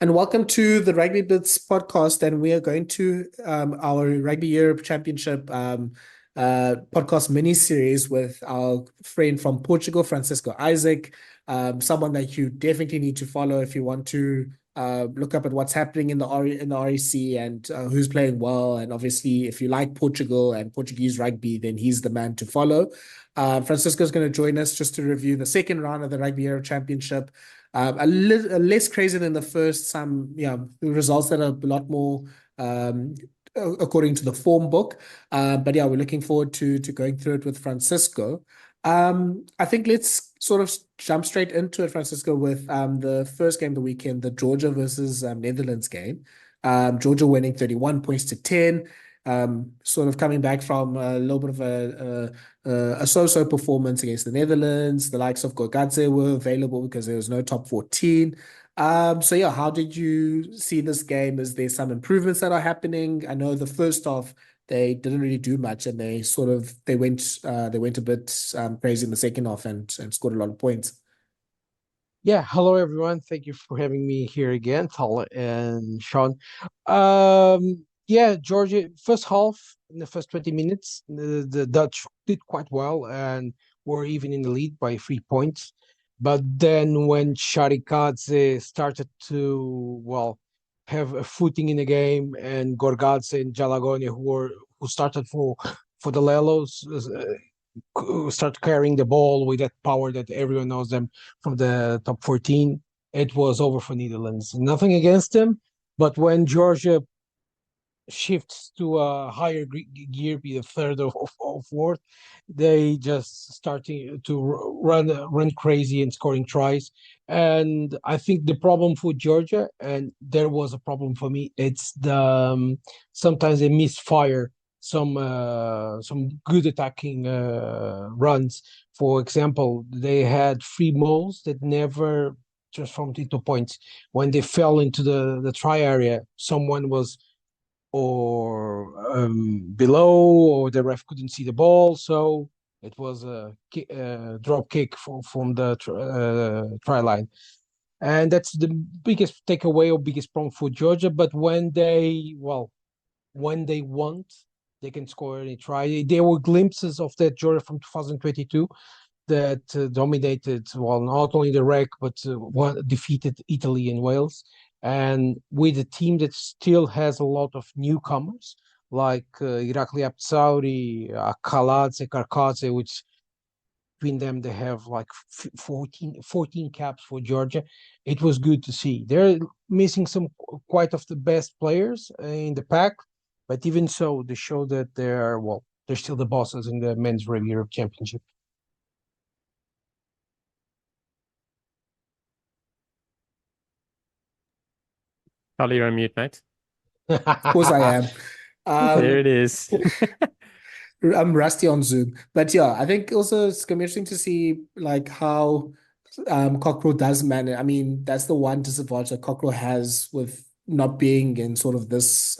And welcome to the Rugby Bits podcast. And we are going to our Rugby Europe Championship podcast mini series with our friend from Portugal, Francisco Isaac, someone that you definitely need to follow if you want to look up at what's happening in the REC and who's playing well. And obviously, if you like Portugal and Portuguese rugby, then he's the man to follow. Francisco is going to join us just to review the second round of the Rugby Europe Championship. Less crazy than the first. Results that are a lot more according to the form book. But yeah, we're looking forward to going through it with Francisco. I think let's sort of jump straight into it, Francisco, with the first game of the weekend, the Georgia versus Netherlands game. Georgia winning 31 points to 10. Sort of coming back from a little bit of a so-so performance against the Netherlands. The likes of Gorgadze were available because there was no top 14. So yeah, how did you see this game? Is there some improvements that are happening? I know the first half they didn't really do much, and they went a bit crazy in the second half and scored a lot of points. Yeah, hello everyone. Thank you for having me here again, Thala and Shaun. Yeah, Georgia, first half, in the first 20 minutes, the Dutch did quite well and were even in the lead by 3 points. But then when Sharikadze started to, have a footing in the game, and Gorgadze and Jalagone, who started for the Lelos, start carrying the ball with that power that everyone knows them from the top 14, it was over for Netherlands. Nothing against them, but when Georgia shifts to a higher gear, be the third or fourth, they just starting to run crazy and scoring tries. And I think the problem for Georgia, and there was a problem for me, it's the sometimes they misfire some good attacking runs. For example, they had 3 mauls that never transformed into points. When they fell into the try area, someone was below, or the ref couldn't see the ball, so it was a drop kick from the try line. And that's the biggest takeaway or biggest problem for Georgia. But when they want, they can score any try. There were glimpses of that Georgia from 2022 that dominated, not only the REC, but defeated Italy and Wales. And with a team that still has a lot of newcomers, like Irakli Aptsauri, Kaladze, Karkadze, which between them they have like 14 caps for Georgia. It was good to see. They're missing some quite of the best players in the pack, but even so, they show that they're still the bosses in the Men's Rugby Europe Championship. Charlie, you're on mute, mate. Of course I am. There it is. I'm rusty on Zoom, but yeah, I think also it's gonna be interesting to see like how Cockrell does manage. I mean, that's the one disadvantage that Cockrell has with not being in sort of this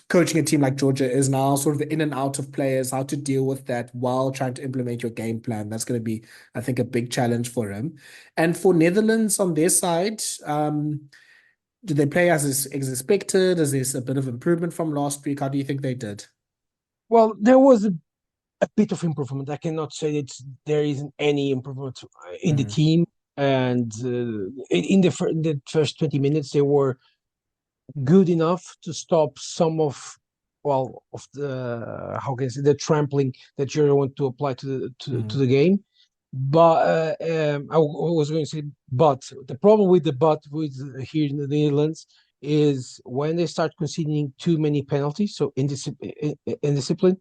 coaching a team like Georgia is now, sort of the in and out of players, how to deal with that while trying to implement your game plan. That's going to be, I think, a big challenge for him. And for Netherlands on their side, did they play as expected? Is there a bit of improvement from last week? How do you think they did? Well, there was a bit of improvement. I cannot say that there isn't any improvement in the team. And in the first 20 minutes, they were good enough to stop some of the how can I say, the trampling that Georgia want to apply to the game. But I was going to say, but the problem with here in the Netherlands is when they start conceding too many penalties, so indiscipline,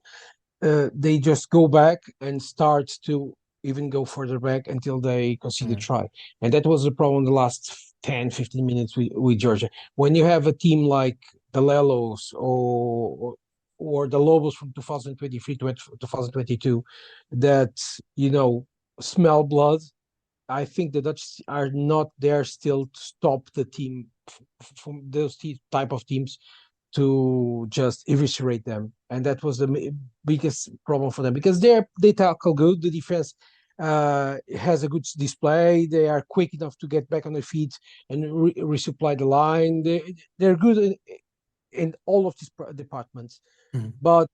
they just go back and start to even go further back until they concede a try. And that was the problem the last 10, 15 minutes with Georgia. When you have a team like the Lelos or the Lobos from 2023 to 2022 that, smell blood, I think the Dutch are not there still to stop the team from those type of teams to just eviscerate them. And that was the biggest problem for them, because they tackle good. The defense has a good display. They are quick enough to get back on their feet and resupply the line. They're good in all of these departments, but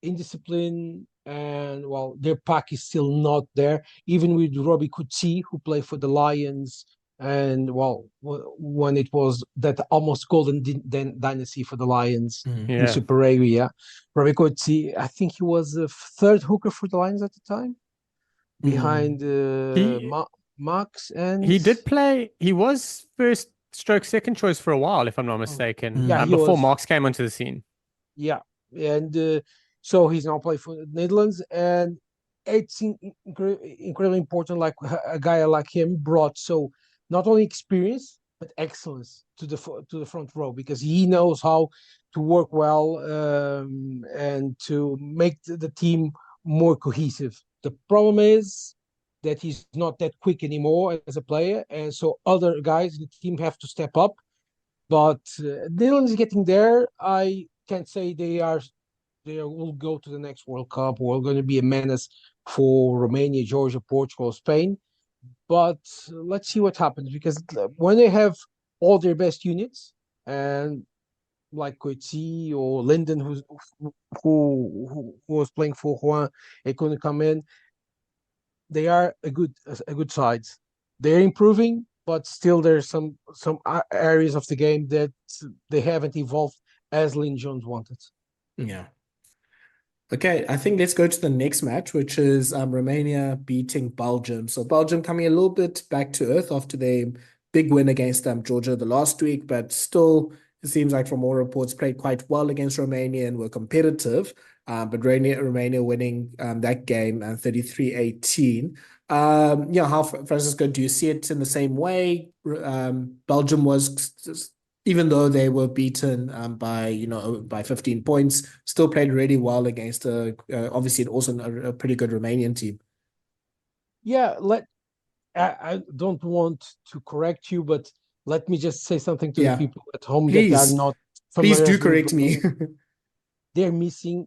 in discipline and well, their pack is still not there. Even with Robbie Coetzee, who played for the Lions, and well, when it was that almost golden dynasty for the Lions in Super Area, Robbie Coetzee, I think he was the third hooker for the Lions at the time, behind Max. And he did play. He was first stroke second choice for a while, if I'm not mistaken. Yeah, before Marks came onto the scene. Yeah, and so he's now playing for the Netherlands, and it's incredibly important. Like a guy like him brought so not only experience but excellence to the front row, because he knows how to work well and to make the team more cohesive. The problem is that he's not that quick anymore as a player, and so other guys in the team have to step up. But Netherlands is getting there. I can't say they will go to the next World Cup or going to be a menace for Romania, Georgia, Portugal, Spain. But let's see what happens, because when they have all their best units, and like Coetzee or Linden, who was playing for Juan, they couldn't come in. They are a good side. They're improving, but still there's some areas of the game that they haven't evolved as Lynn Jones wanted. Yeah. Okay, I think let's go to the next match, which is Romania beating Belgium. So Belgium coming a little bit back to earth after their big win against Georgia the last week, but still, it seems like from all reports, played quite well against Romania and were competitive. But Romania winning that game 33-18. How, Francisco, do you see it in the same way? Belgium was, even though they were beaten by 15 points, still played really well against obviously also a pretty good Romanian team. Yeah, I don't want to correct you, but let me just say something to the people at home that are not familiar. Please do correct me. They're missing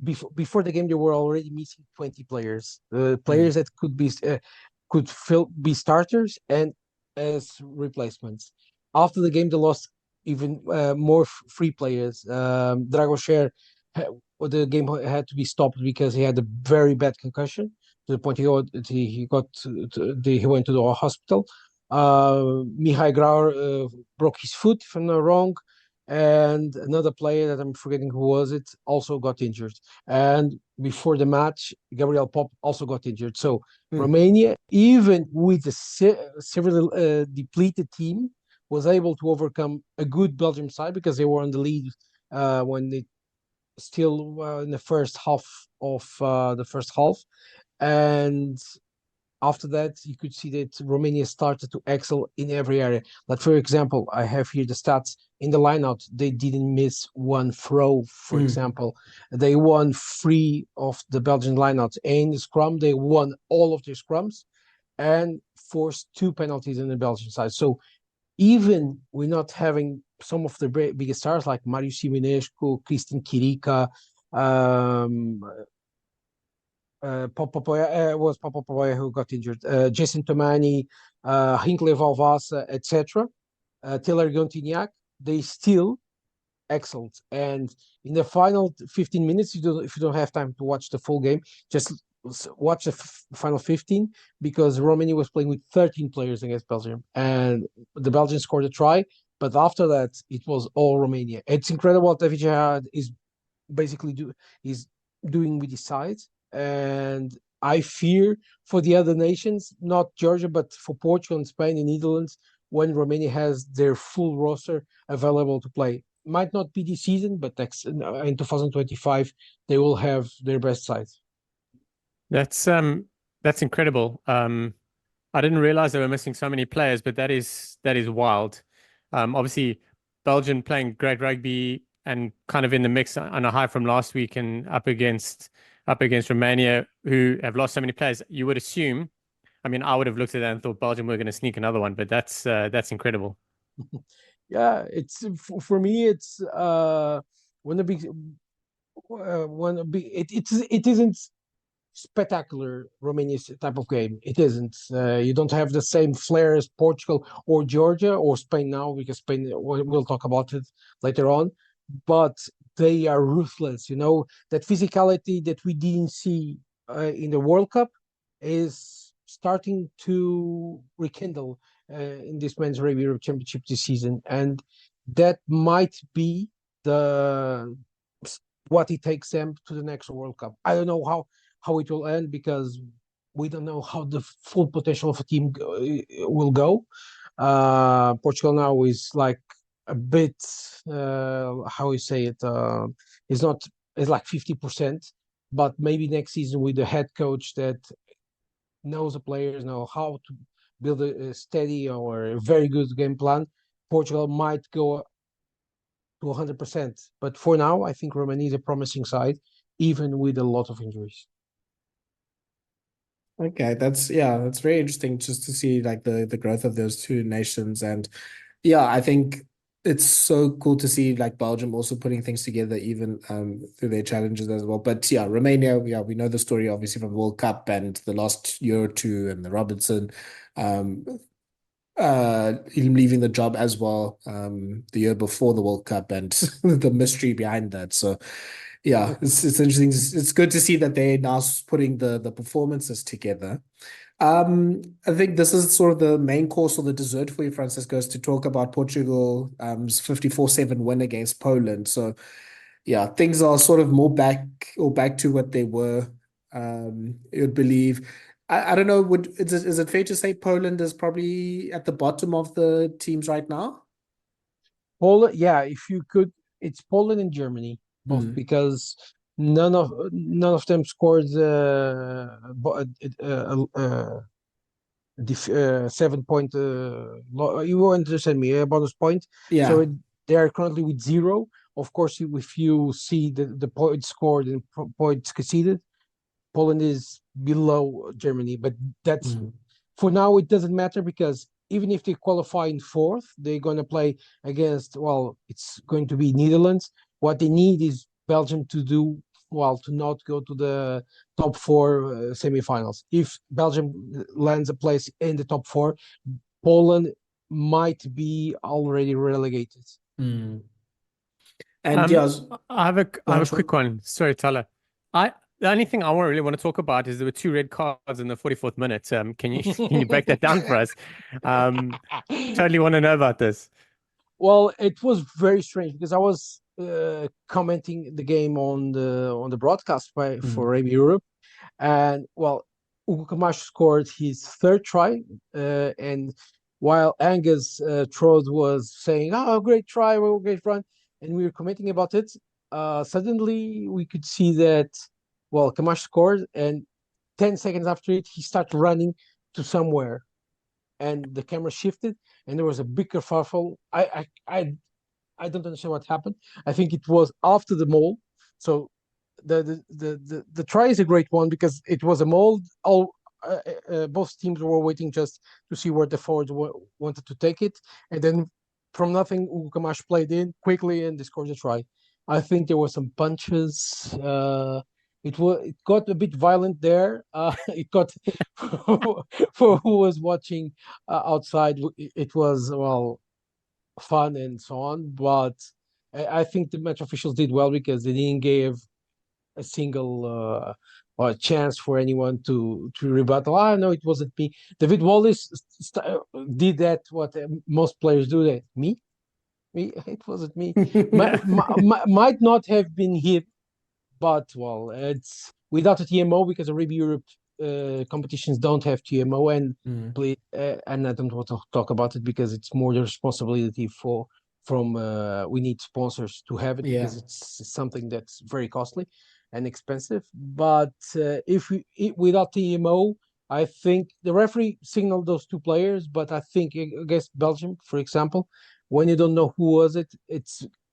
before the game. They were already missing 20 players, players that could be starters and as replacements. After the game, they lost even more free players. Dragosher, the game had to be stopped because he had a very bad concussion to the point he went to the hospital. Mihai Grauer broke his foot, if I'm not wrong, and another player that I'm forgetting who was it also got injured. And before the match, Gabriel Pop also got injured. So Romania, even with a severely depleted team, was able to overcome a good Belgium side, because they were on the lead when they still in the first half of the first half. And after that, you could see that Romania started to excel in every area. Like, for example, I have here the stats in the lineout. They didn't miss one throw, for example. They won 3 of the Belgian lineouts. In the scrum, they won all of their scrums and forced 2 penalties in the Belgian side. So even we're not having some of the biggest stars like Marius Simonescu, Cristian Chirica, Popopoia who got injured, Jason Tomani, Hinckley Valvasa, etc., Taylor Gontignac, they still excelled. And in the final 15 minutes, if you don't have time to watch the full game, just watch the final 15, because Romania was playing with 13 players against Belgium, and the Belgians scored a try, but after that, it was all Romania. It's incredible what David Gerrard is basically doing with his sides. And I fear for the other nations, not Georgia, but for Portugal and Spain and Netherlands, when Romania has their full roster available to play. Might not be this season, but in 2025, they will have their best sides. That's incredible. I didn't realize they were missing so many players, but that is wild. Obviously, Belgium playing great rugby and kind of in the mix on a high from last week, and up against Romania, who have lost so many players. You would assume, I mean, I would have looked at that and thought Belgium were going to sneak another one, but that's incredible. Yeah, it's for me. It's it isn't spectacular Romania's type of game. It isn't. You don't have the same flair as Portugal or Georgia or Spain now, because Spain, we'll talk about it later on. But they are ruthless. That physicality that we didn't see in the World Cup is starting to rekindle in this Men's Rugby Europe Championship this season, and that might be the what it takes them to the next World Cup. I don't know how it will end, because we don't know how the full potential of a team will go. Portugal now is like a bit, how you say it, is not, it's like 50%, but maybe next season with the head coach that knows the players, know how to build a steady or a very good game plan, Portugal might go to 100%. But for now, I think Romania is a promising side, even with a lot of injuries. Okay, that's very interesting just to see like the growth of those two nations. And yeah, I think it's so cool to see like Belgium also putting things together even through their challenges as well. But yeah, Romania, we know the story obviously from the World Cup and the last year or two, and the Robinson him leaving the job as well the year before the World Cup, and the mystery behind that. So yeah, it's interesting. It's good to see that they're now putting the performances together. I think this is sort of the main course or the dessert for you, Francisco, is to talk about Portugal's 54-7 win against Poland. So yeah, things are sort of more back to what they were. You'd believe. I don't know. Is it fair to say Poland is probably at the bottom of the teams right now? Poland, yeah, if you could, it's Poland and Germany both, because none of them scored 7 point. You won't understand me. A bonus point. Yeah. So they are currently with 0. Of course, if you see the points scored and points conceded, Poland is below Germany. But that's for now. It doesn't matter, because even if they qualify in fourth, they're going to play against, well, it's going to be Netherlands. What they need is Belgium to do well, to not go to the top 4 semifinals. If Belgium lands a place in the top 4, Poland might be already relegated. And yeah, I have a quick one. Sorry, Thala. The only thing I really want to talk about is there were 2 red cards in the 44th minute. Can you break that down for us? Totally want to know about this. Well, it was very strange, because I was commenting the game on the broadcast for Rugby Europe, and well, Hugo Camacho scored his 3rd try, and while Angus Trode was saying, "Oh, great try, well, great run," and we were commenting about it, suddenly we could see that, well, Camacho scored, and 10 seconds after it, he started running to somewhere, and the camera shifted, and there was a big kerfuffle. I don't understand what happened. I think it was after the maul. So the try is a great one, because it was a maul. Both teams were waiting just to see where the forwards wanted to take it, and then from nothing, Hugo Camacho played in quickly and they scored a try. I think there were some punches. It got a bit violent there. It got for who was watching outside. It was, well, fun and so on. But I think the match officials did well, because they didn't give a single chance for anyone to rebuttal. No, it wasn't me. David Wallace did that. What most players do. That me. It wasn't me. Might not have been him, but well, it's without a TMO, because the Rugby Europe competitions don't have TMO, and and I don't want to talk about it, because it's more the responsibility from we need sponsors to have it, because it's something that's very costly and expensive. But if without TMO, I think the referee signaled those 2 players, but I think against Belgium, for example, when you don't know who was it,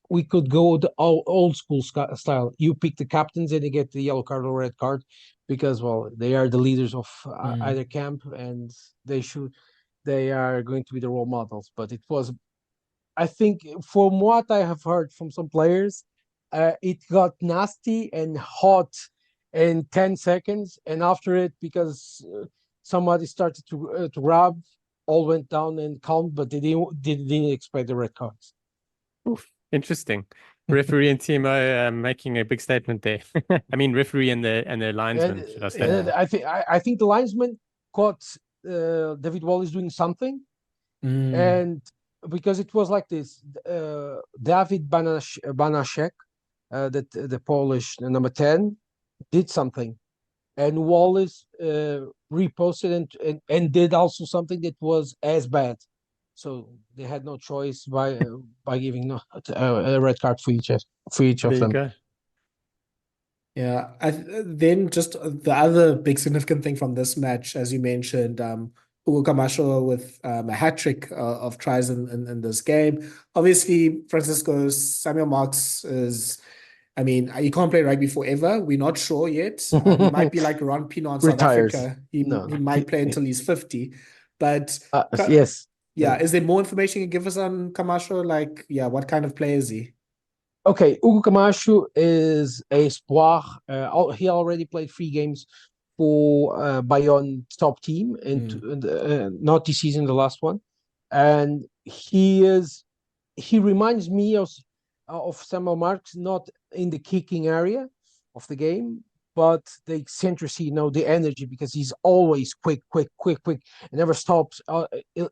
we could go the old school style. You pick the captains and they get the yellow card or red card, because, well, they are the leaders of either camp, and they are going to be the role models. But it was, I think, from what I have heard from some players, it got nasty and hot in 10 seconds, and after it, because somebody started to grab, all went down and calmed, but they didn't expect the red cards. Oof, interesting. Referee and team are making a big statement there. I mean, referee and the linesman, should I say? Yeah. I think the linesman caught David Wallace doing something, and because it was like this, David Banaszek, that the Polish number 10, did something, and Wallace reposted and did also something that was as bad. So they had no choice by giving a red card for each of There you them. go. Yeah, then just the other big significant thing from this match, as you mentioned, Hugo Camacho with a hat trick of tries in this game. Obviously, Samuel Marks is, I mean, he can't play rugby forever. We're not sure yet. He might be like Ron Pienaar in South Retires. Africa. No. He might play until he's 50. But Yes. yeah, is there more information you can give us on Camacho? Like, yeah, what kind of player is he? Okay, Hugo Camacho is a espoir. He already played 3 games for Bayonne top team, and not this season, the last one. And he reminds me of Samuel Marks, not in the kicking area of the game, but the eccentricity, the energy, because he's always quick, and never stops.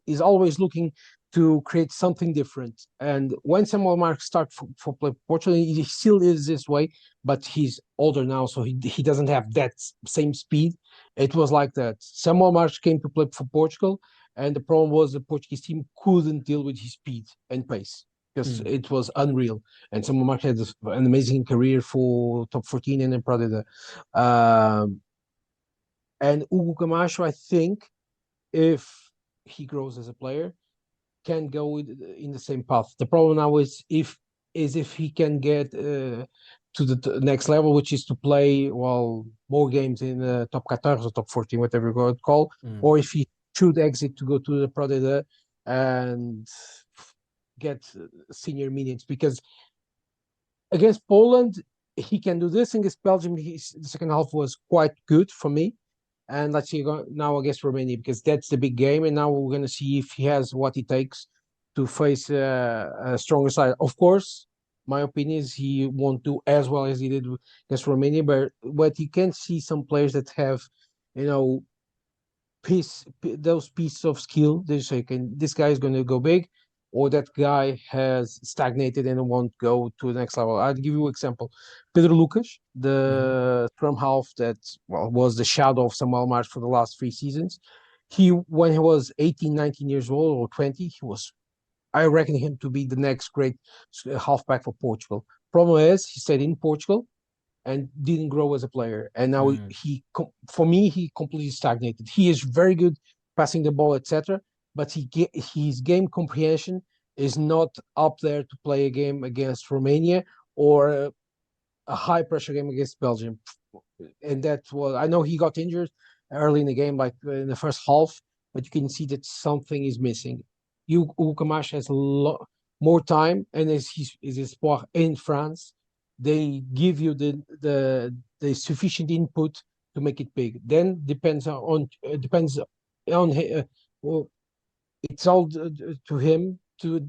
Is always looking to create something different. And when Samuel Marks started for Portugal, he still is this way, but he's older now, so he doesn't have that same speed. It was like that. Samuel Marks came to play for Portugal, and the problem was the Portuguese team couldn't deal with his speed and pace, because it was unreal. And Samuel Marks had an amazing career for top 14 and then Prodeda. And Hugo Camacho, I think, if he grows as a player, can go in the same path. The problem now is if he can get to the next level, which is to play more games in top 14 or top 14, whatever you go call, or if he should exit to go to the Pro D and get senior minutes, because against Poland he can do this. Against Belgium, the second half was quite good for me. And let's see now against Romania, because that's the big game. And now we're going to see if he has what it takes to face a stronger side. Of course, my opinion is he won't do as well as he did against Romania, but you can see some players that have, those pieces of skill. They say, this guy is going to go big, or that guy has stagnated and won't go to the next level. I'll give you an example. Pedro Lucas, the scrum half that was the shadow of Samuel March for the last 3 seasons. When he was 18, 19 years old or 20, I reckon him to be the next great halfback for Portugal. Problem is, he stayed in Portugal and didn't grow as a player. And now for me, he completely stagnated. He is very good passing the ball, etc. But his game comprehension is not up there to play a game against Romania or a high pressure game against Belgium. And that's what I know. He got injured early in the game, like in the first half, but you can see that something is missing. Hugo Camacho has more time, and is espoir in France. They give you the sufficient input to make it big. Then depends on well, it's all to him to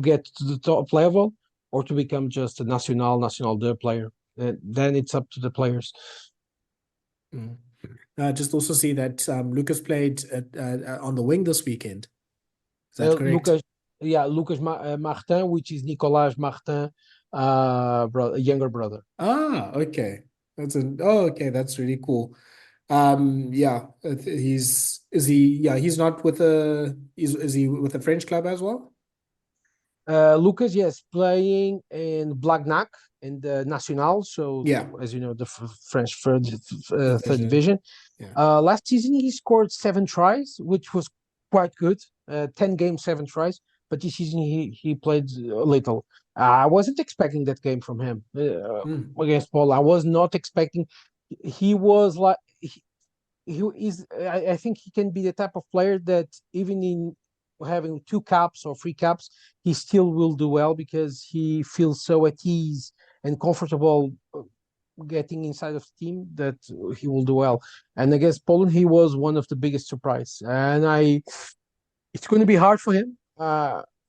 get to the top level, or to become just a national deux player. Then it's up to the players. Just also see that Lucas played on the wing this weekend. Is that correct? Lucas Martin, which is Nicolas Martin, younger brother. Okay. Okay, that's really cool. He's not with is he with a French club as well? Lucas, yes, playing in Blagnac in the National. So, as you know, the French third division. Yeah. Last season, he scored 7 tries, which was quite good. 10 games, 7 tries. But this season, he played a little. I wasn't expecting that game from him against Paul. I was not expecting. He was like he is. I think he can be the type of player that even in having 2 caps or 3 caps, he still will do well, because he feels so at ease and comfortable getting inside of the team, that he will do well. And against Poland, he was one of the biggest surprise. And it's going to be hard for him.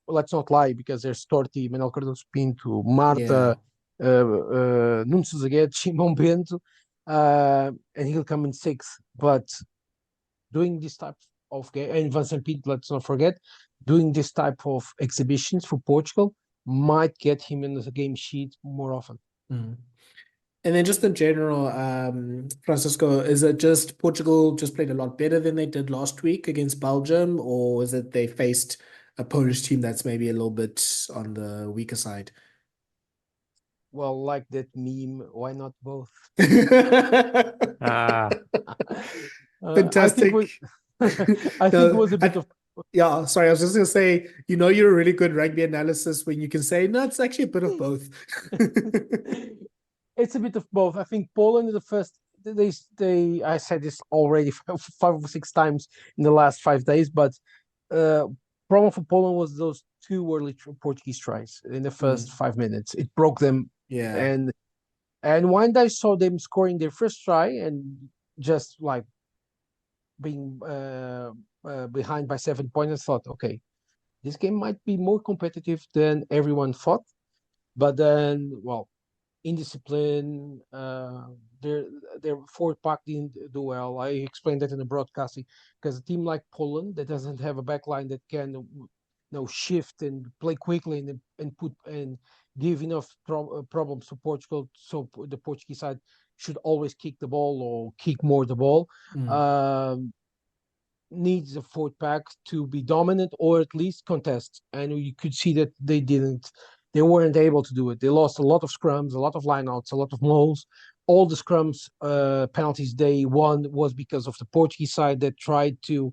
Let's not lie, because there's Torti, Manuel Cardoso Pinto, Marta, Nuno Sousa Guedes, Shimon Bento, and he'll come in sixth. But doing this type of game, and Vincent Pinto, let's not forget, doing this type of exhibitions for Portugal might get him in the game sheet more often. Mm. And then just in general, Francisco, is it just Portugal just played a lot better than they did last week against Belgium, or is it they faced a Polish team that's maybe a little bit on the weaker side? Well, like that meme, why not both? Ah, Fantastic. I think it was a bit of. Yeah, sorry, I was just gonna say, you're a really good rugby analysis when you can say, no, it's actually a bit of both. It's a bit of both. I think Poland in the first I said this already 5 or 6 times in the last 5 days, but problem for Poland was those 2 early Portuguese tries in the first 5 minutes. It broke them. Yeah. And when I saw them scoring their first try and just like being behind by 7 points, I thought, okay, this game might be more competitive than everyone thought. But then, well, indiscipline, their forward pack didn't do well. I explained that in the broadcasting, because a team like Poland that doesn't have a backline that can shift and play quickly and put and give enough problems to Portugal, so the Portuguese side should always kick the ball or kick more the ball. Needs the forward pack to be dominant or at least contest, and you could see that they weren't able to do it. They lost a lot of scrums, a lot of lineouts, a lot of mauls. All the scrums penalties they won was because of the Portuguese side that tried to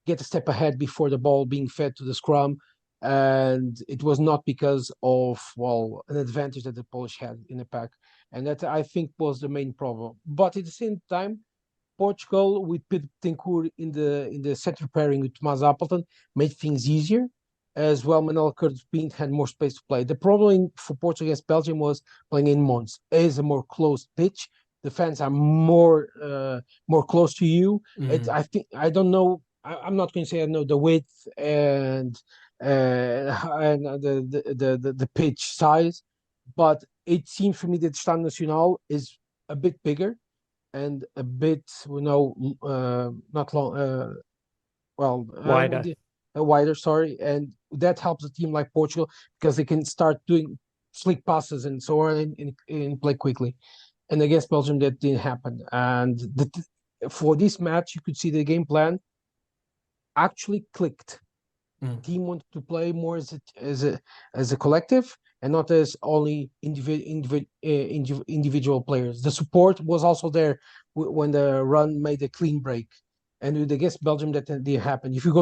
get a step ahead before the ball being fed to the scrum, and it was not because of an advantage that the Polish had in the pack, and that I think was the main problem. But at the same time, Portugal with Pedro in the center pairing with Tomás Appleton made things easier. As well, Manuel Cardoso Pinto had more space to play. The problem for Portugal against Belgium was playing in Mons. It is a more closed pitch. The fans are more close to you. I don't know. I'm not going to say I know the width and the pitch size, but it seems for me that Stade Nacional is a bit bigger and a bit, not long, wider. Wider, sorry, and that helps a team like Portugal because they can start doing slick passes and so on and play quickly. And against Belgium, that didn't happen. And for this match, you could see the game plan actually clicked. Team wanted to play more as a collective and not as only individual players. The support was also there when the run made a clean break, and with against Belgium that didn't happen. If you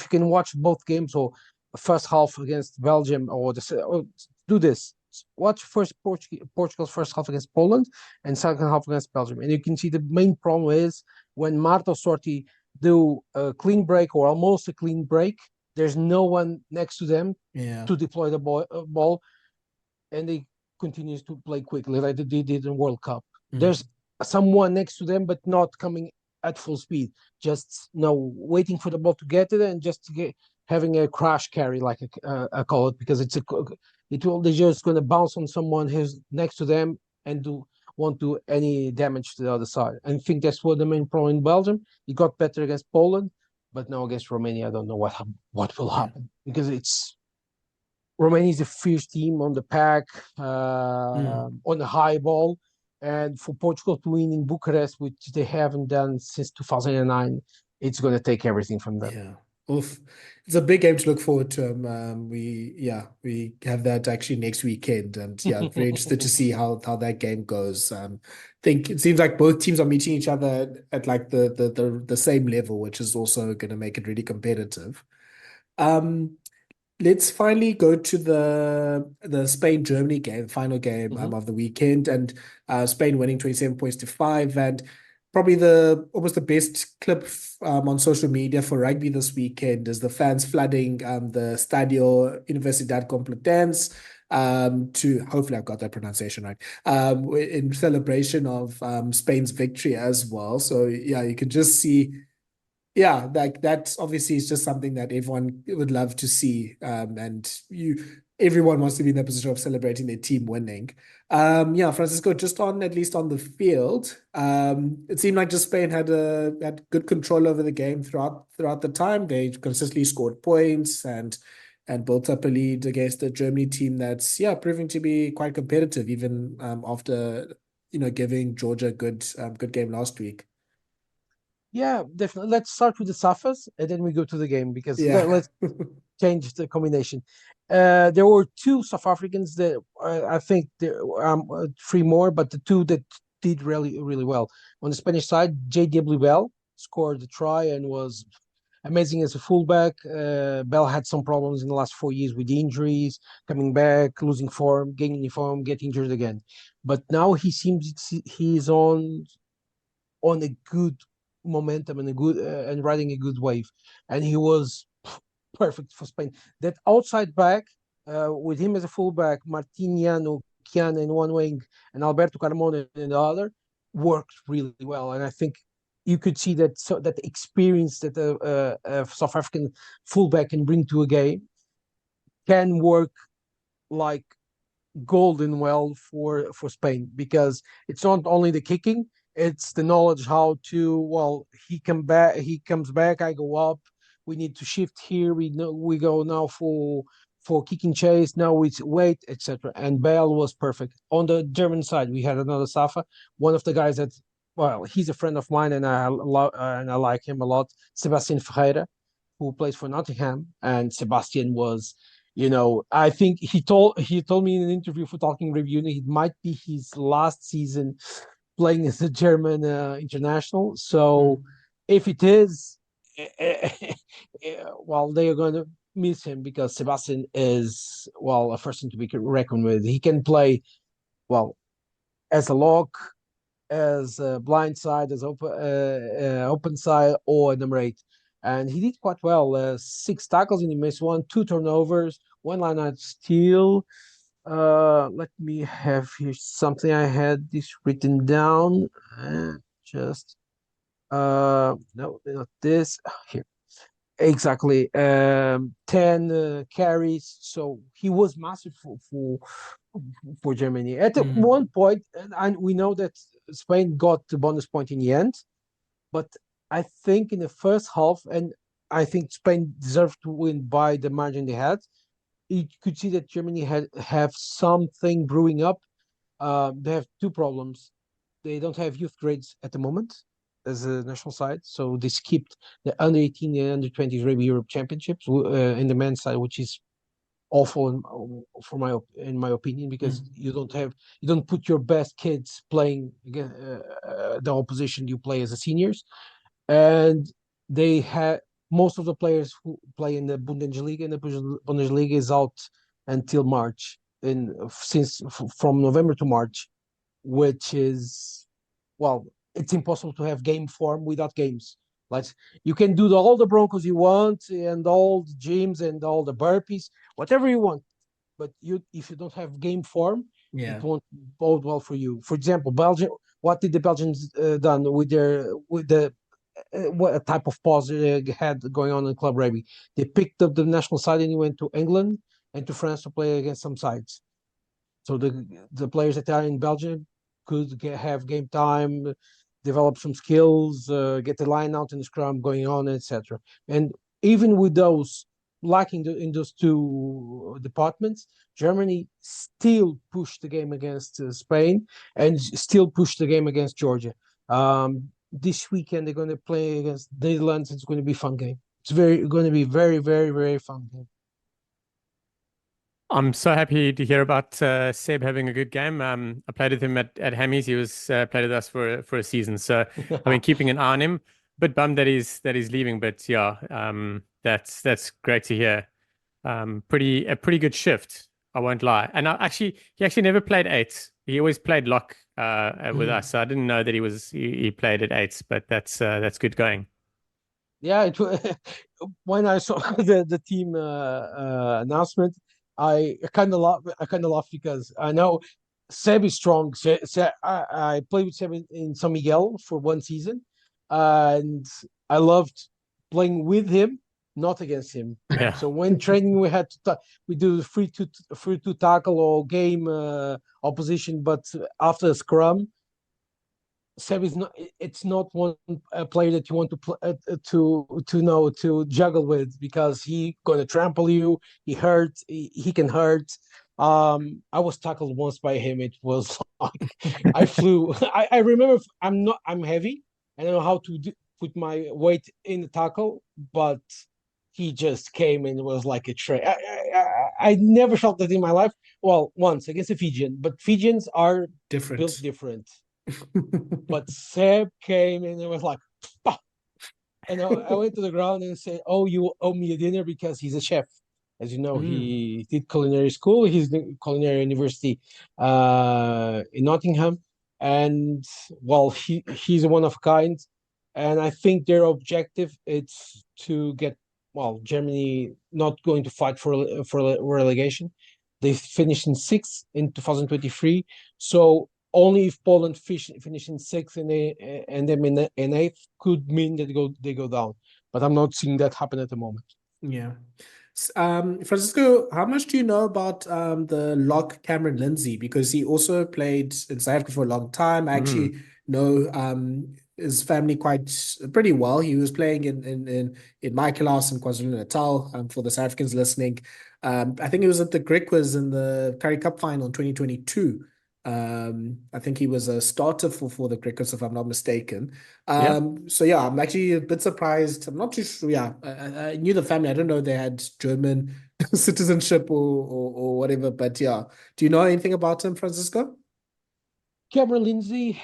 can watch both games or first half against Belgium or do this. Watch first Portugal's first half against Poland and second half against Belgium, and you can see the main problem is when Marta Sorti do a clean break or almost a clean break. There's no one next to them to deploy the ball, and they continue to play quickly like they did in World Cup. There's someone next to them, but not coming at full speed. Just waiting for the ball to get it and just having a crash carry, like I call it, because they're just going to bounce on someone who's next to them and won't do any damage to the other side. And I think that's what the main problem in Belgium. It got better against Poland. But now against Romania, I don't know what will happen because Romania is a fierce team on the pack, on the high ball, and for Portugal to win in Bucharest, which they haven't done since 2009, it's going to take everything from them. Yeah. Oof. It's a big game to look forward to. We have that actually next weekend, and very interested to see how that game goes. Think it seems like both teams are meeting each other at like the same level, which is also going to make it really competitive. Let's finally go to the Spain-Germany game, final game of the weekend, and Spain winning 27 points to 5, and probably almost the best clip on social media for rugby this weekend is the fans flooding the Stadio Universidad Complutense to hopefully I've got that pronunciation right, in celebration of Spain's victory as well. So yeah, you can just see, yeah, like that obviously is just something that everyone would love to see. And everyone wants to be in the position of celebrating their team winning. Yeah, Francisco, just on at least on the field, it seemed like just Spain had good control over the game throughout the time. They consistently scored points and built up a lead against the Germany team that's proving to be quite competitive, even after giving Georgia a good game last week. Yeah, definitely. Let's start with the Saffas and then we go to the game because Yeah. let's change the combination. There were two South Africans that I think there three more, but the two that did really, really well. On the Spanish side, J.W. Bell scored the try and was amazing as a fullback. Bell had some problems in the last 4 years with injuries, coming back, losing form, gaining form, get injured again. But now he seems he's on a good momentum and a good and riding a good wave, and he was perfect for Spain. That outside back, with him as a fullback, Martiniano, Kian in one wing, and Alberto Carmona in the other, worked really well. And I think you could see that that experience that a South African fullback can bring to a game can work like golden well for Spain, because it's not only the kicking, it's the knowledge how to, well, he comes back, I go up, we need to shift here, we go now for kicking chase, now it's weight, etc. And Bale was perfect. On the German side, we had another Safa, one of the guys that, well, he's a friend of mine and I like him a lot, Sebastian Ferreira, who plays for Nottingham. And Sebastian was, I think he told me in an interview for Talking Review it might be his last season playing as a German international. So if it is, well, they are going to miss him, because Sebastian is, well, a person to be reckoned with. He can play, well, as a lock, as a blind side, as open side, or number 8. And he did quite well. 6 tackles and he missed one, 2 turnovers, 1 line out steal. Let me have here something. I had this written down. Just no, not this. Here, exactly. 10 carries. So he was massive for Germany. At one point, and we know that Spain got the bonus point in the end, but I think in the first half, and I think Spain deserved to win by the margin they had, you could see that Germany have something brewing up. They have 2 problems. They don't have youth grades at the moment as a national side, so they skipped the under 18 and under 20 Rugby Europe Championships in the men's side, which is awful in my opinion, because you don't put your best kids playing against the opposition you play as a seniors. And they had most of the players who play in the Bundesliga, and the Bundesliga is out until March, from November to March, which is, well, it's impossible to have game form without games. Like, you can do all the Broncos you want and all the gyms and all the burpees, whatever you want, but if you don't have game form, it won't bode well for you. For example, Belgium. What did the Belgians done with the what type of pause they had going on in club rugby? They picked up the national side and went to England and to France to play against some sides. So the players that are in Belgium could have game time, develop some skills, get the line out in the scrum going on, etc. And even with those lacking in those 2 departments, Germany still pushed the game against Spain and still pushed the game against Georgia. This weekend they're going to play against Netherlands. It's going to be a fun game. It's going to be very, very, very fun game. I'm so happy to hear about Seb having a good game. I played with him at Hammies. He was played with us for a season, so I've been keeping an eye on him. Bit bummed that he's leaving, but yeah, that's great to hear. A pretty good shift, I won't lie. And he actually never played 8. He always played lock with us. So I didn't know that he played at 8, but that's good going. Yeah, when I saw the team announcement, I kind of laugh because I know Seb is strong. I played with Seb in San Miguel for one season, and I loved playing with him, not against him. Yeah. So when training, we do free to tackle or game opposition, but after scrum, Seb is not. It's not one player that you want to to juggle with because he gonna trample you. He can hurt. I was tackled once by him. It was like I flew. I remember I'm heavy. I don't know how to put my weight in the tackle, but he just came and was like a tray. I never felt that in my life. Well, once against a Fijian, but Fijians are built Different. different. But Seb came and it was like, "Pah!" And I went to the ground and said, "Oh, you owe me a dinner," because he's a chef. As you know, he did culinary school. He's the culinary university in Nottingham, and well, he's a one of a kind. And I think their objective is to get, well, Germany not going to fight for relegation. They finished in sixth in 2023, so only if Poland finish in sixth and them in eighth could mean that they go down. But I'm not seeing that happen at the moment. Yeah. Francisco, how much do you know about the lock Cameron Lindsay? Because he also played in South Africa for a long time. I actually know his family pretty well. He was playing in my class in KwaZulu-Natal, for the South Africans listening. I think he was at the Griquas in the Currie Cup final in 2022. I think he was a starter for the Griquas, if I'm not mistaken. So yeah, I'm actually a bit surprised. I'm not too sure. Yeah, I knew the family. I don't know they had German citizenship or whatever. But yeah, do you know anything about him, Francisco? Cameron Lindsay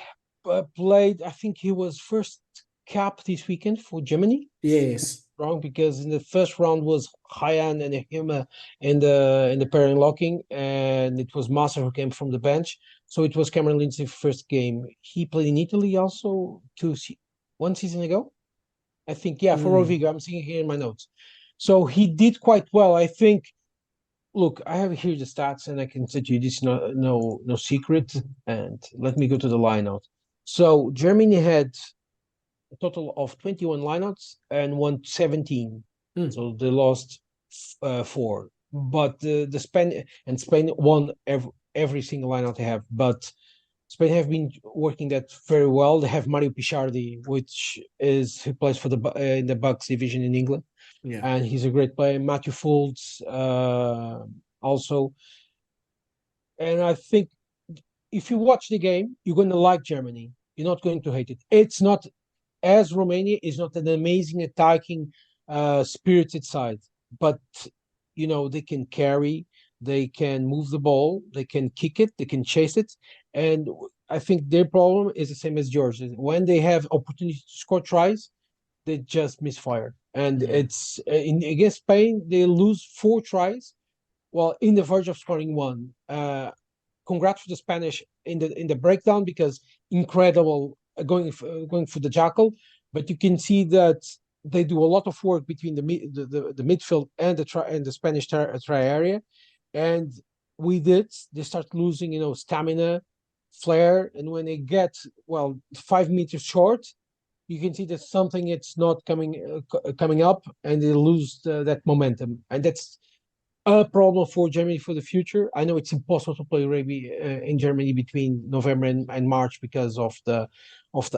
played. I think he was first cap this weekend for Germany. Yes. Wrong, because in the first round was Hyan and Hima in the pairing locking, and it was Master who came from the bench. So it was Cameron Lindsay's first game. He played in Italy also one season ago, I think. Yeah, for Rovigo. I'm seeing here in my notes. So he did quite well, I think. Look, I have here the stats, and I can say to you, this is no secret. And let me go to the lineout. So Germany had a total of 21 lineouts and won 17. So they lost 4. But the Spain won every single lineout they have. But Spain have been working that very well. They have Mario Pichardi, who plays for in the Bucks division in England. Yeah. And he's a great player. Matthew Folds also. And I think if you watch the game, you're going to like Germany. You're not going to hate it. It's not, as Romania is not an amazing attacking spirited side, but they can carry, they can move the ball, they can kick it, they can chase it. And I think their problem is the same as Georgia. When they have opportunity to score tries, they just misfire. And it's against Spain, they lose 4 tries while in the verge of scoring 1. Congrats for the Spanish in the breakdown, because incredible going for the jackal. But you can see that they do a lot of work between the midfield and the Spanish try area. And they start losing stamina, flair, and when they get 5 meters short, you can see that something it's not coming up, and they lose that momentum. And that's a problem for Germany for the future. I know it's impossible to play rugby in Germany between November and March because of the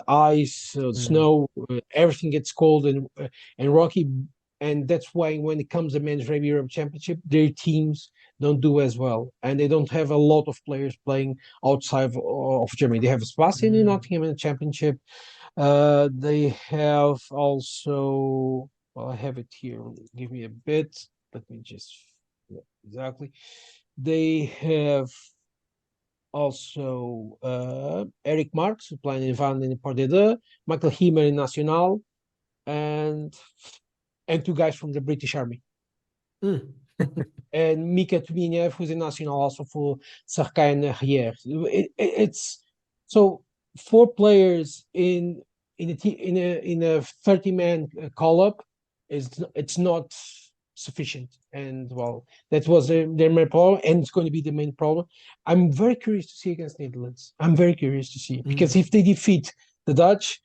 ice, snow, everything gets cold and rocky, and that's why when it comes to men's rugby Europe Championship, their teams don't do as well, and they don't have a lot of players playing outside of Germany. They have Sebastian in Nottingham in the Championship. They have also, I have it here. Give me a bit. Let me just. Yeah, exactly. They have also Eric Marks, who playing in Van in Port de Deux, Michael Heemer in Nacional, and 2 guys from the British Army. And Mika Tuminev, who's in Nacional also for Sarkay and Rier. It's so 4 players in a 30-man call-up. It's not sufficient. And well, that was their main problem, and it's going to be the main problem. I'm very curious to see against Netherlands. I'm very curious to see, because if they defeat the Dutch,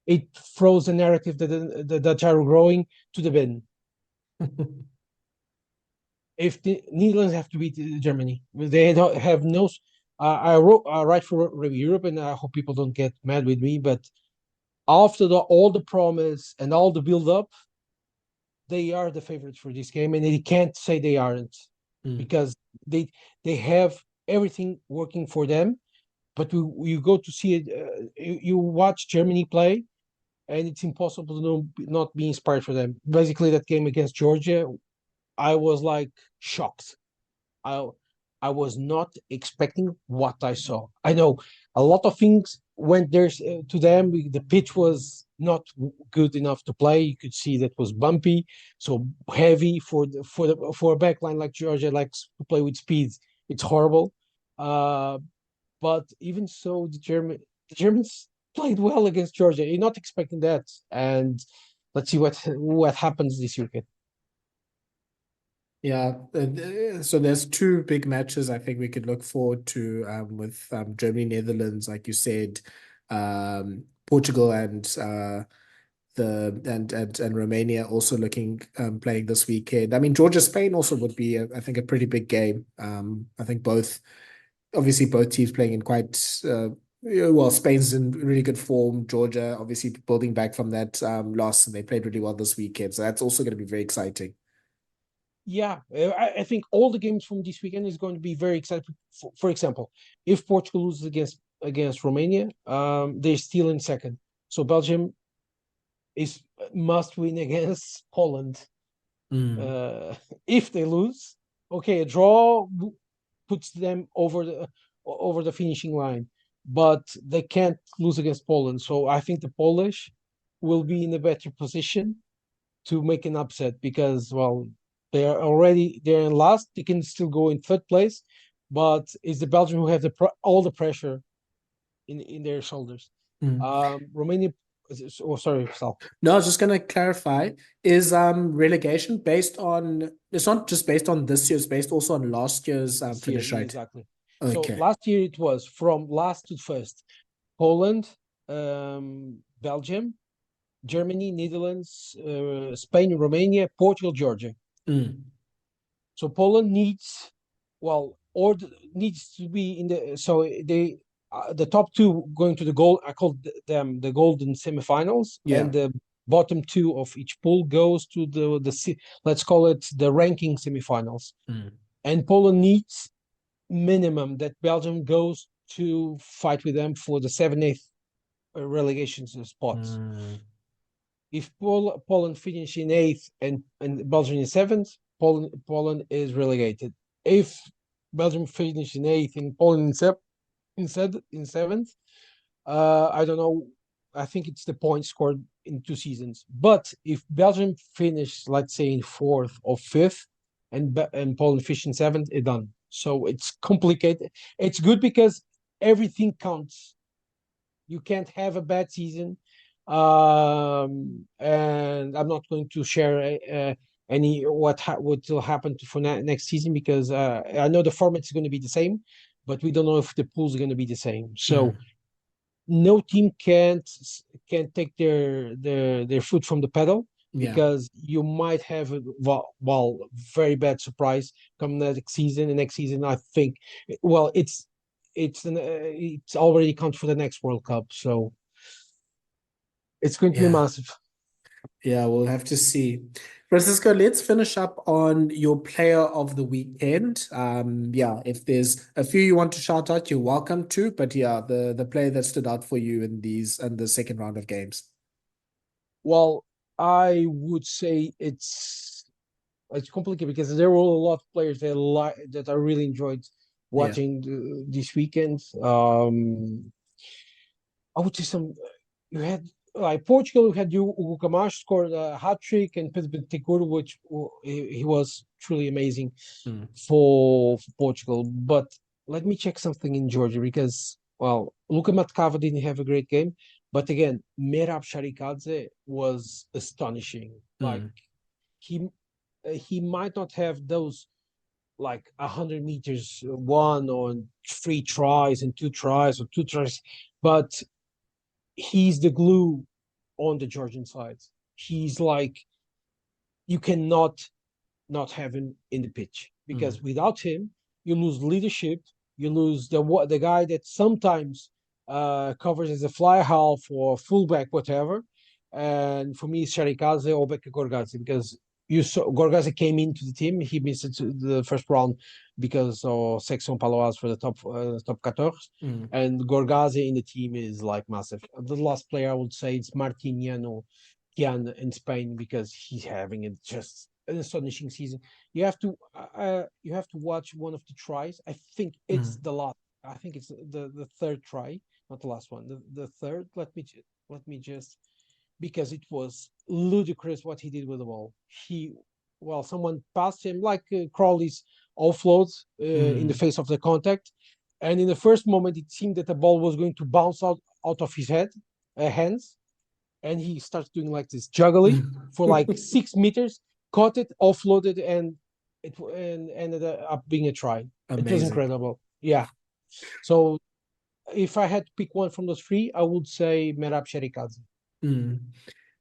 it throws the narrative that the Dutch are growing to the bin. If the Netherlands have to beat Germany, they don't have no. I write for Review Europe, and I hope people don't get mad with me, but after all the promise and all the build up, they are the favorites for this game, and they can't say they aren't, because they have everything working for them. But you go to see it, you watch Germany play, and it's impossible to not be inspired for them. Basically, that game against Georgia, I was like shocked. I I was not expecting what I saw. I know a lot of things went there to them. The pitch was not good enough to play. You could see that was bumpy, so heavy for a back line like Georgia likes to play with speed. It's horrible. But even so, the Germans played well against Georgia. You're not expecting that, and let's see what happens this weekend. Yeah, so there's two big matches I think we could look forward to with Germany, Netherlands, like you said, Portugal and and Romania also looking playing this weekend. I mean, Georgia, Spain also would be I think a pretty big game. I think obviously both teams playing in quite well. Spain's in really good form. Georgia obviously building back from that loss, and they played really well this weekend. So that's also going to be very exciting. Yeah, I think all the games from this weekend is going to be very exciting. For example, if Portugal loses against Romania, they're still in second. So Belgium must win against Poland. If they lose, okay, a draw puts them over the finishing line, but they can't lose against Poland. So I think the Polish will be in a better position to make an upset, because well, they're in last. They can still go in third place, but it's the Belgium who have all the pressure in their shoulders. Romania. Oh, sorry, Sal. No, I was just gonna clarify, is relegation based on, it's not just based on this year's, based also on last year's finish, right? Exactly. Okay. So last year it was from last to first: Poland, Belgium, Germany, Netherlands, Spain, Romania, Portugal, Georgia. So Poland needs to be in the top two going to the goal. I call them the golden semifinals, and the bottom two of each pool goes to the let's call it the ranking semifinals. And Poland needs minimum that Belgium goes to fight with them for the 7th relegation spots. If Poland finish in 8th and Belgium in 7th, Poland is relegated. If Belgium finish in 8th and Poland in 7th, I don't know. I think it's the points scored in 2 seasons. But if Belgium finish, let's say, in 4th or 5th, and Poland finish in 7th, it's done. So it's complicated. It's good because everything counts. You can't have a bad season. And I'm not going to share any what will happen for next season, because I know the format is going to be the same, but we don't know if the pools are going to be the same. So no team can take their foot from the pedal, because you might have a very bad surprise come next season. And next season, I think, well, it's already counted for the next World Cup, so it's going to be massive. Yeah, we'll have to see. Francisco, let's finish up on your player of the weekend. If there's a few you want to shout out, you're welcome to. But the player that stood out for you in the second round of games. Well, I would say it's complicated, because there were a lot of players that I really enjoyed watching this weekend. I would say you had like Portugal. You had Hugo Camacho scored a hat trick, and Pedro Bentancur, which he was truly amazing for Portugal. But let me check something in Georgia, because Luka Matkava didn't have a great game, but again, Merab Sharikadze was astonishing. Like he might not have those like 100 meters, one on 3 tries and 2 tries or 2 tries, but he's the glue on the Georgian side. He's like, you cannot not have him in the pitch, because without him, you lose leadership, you lose the guy that sometimes covers as a fly half or fullback, whatever. And for me, it's Sharikaze or Beka Gorgaze, because you saw Gorgaze came into the team. He missed the first round because of Section Paloas for the top 14. And Gorgaze in the team is like massive. The last player I would say it's Martiniano Kian in Spain, because he's having just an astonishing season. You have to watch one of the tries. I think it's the last. I think it's the third try, not the last one. The third. Let me just, because it was ludicrous what he did with the ball. Someone passed him like Crawley's offload in the face of the contact, and in the first moment it seemed that the ball was going to bounce out of his hands, and he starts doing like this juggling for like 6 meters, caught it, offloaded, and ended up being a try. Amazing. It was incredible. Yeah. So if I had to pick one from those three, I would say Merab Sherikazi. And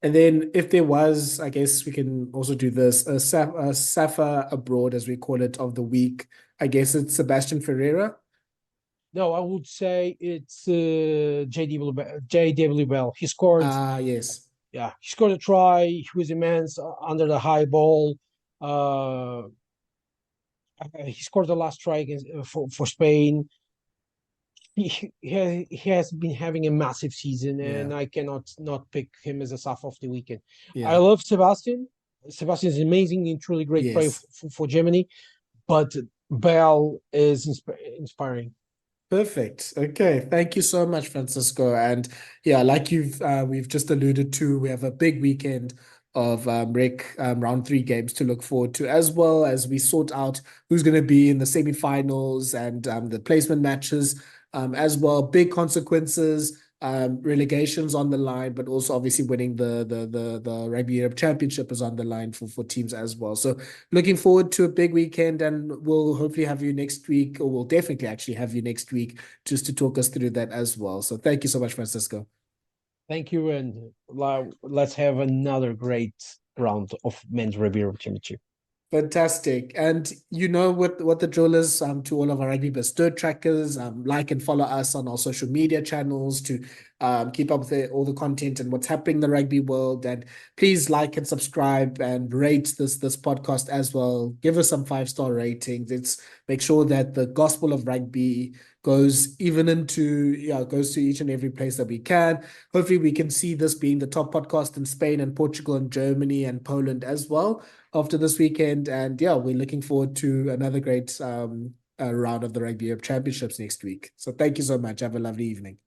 then if there was, I guess we can also do this, a Safa abroad, as we call it, of the week. I guess it's Sebastian Ferreira. No, I would say it's JW Bell. He scored. Yes. Yeah, he scored a try. He was immense under the high ball. He scored the last try against for Spain. He has been having a massive season, and I cannot not pick him as a Safa of the weekend. I love Sebastian. Sebastian is amazing and truly great player for Germany, but Bell is inspiring. Perfect. Okay. Thank you so much, Francisco. And yeah, like we've just alluded to, we have a big weekend of round 3 games to look forward to, as well as we sort out who's going to be in the semifinals and the placement matches, as well. Big consequences, relegations on the line, but also obviously winning the Rugby Europe Championship is on the line for teams as well. So looking forward to a big weekend, and we'll hopefully have you next week, or we'll definitely actually have you next week just to talk us through that as well. So thank you so much, Francisco. Thank you, and let's have another great round of men's Rugby Europe Championship. Fantastic. And you know what the drill is, to all of our Rugby Biz Stir trackers, like and follow us on our social media channels to keep up with all the content and what's happening in the rugby world. And please like and subscribe and rate this podcast as well. Give us some 5-star ratings. It's make sure that the gospel of rugby goes to each and every place that we can. Hopefully we can see this being the top podcast in Spain and Portugal and Germany and Poland as well after this weekend. And yeah, we're looking forward to another great round of the Rugby Europe Championships next week. So thank you so much. Have a lovely evening.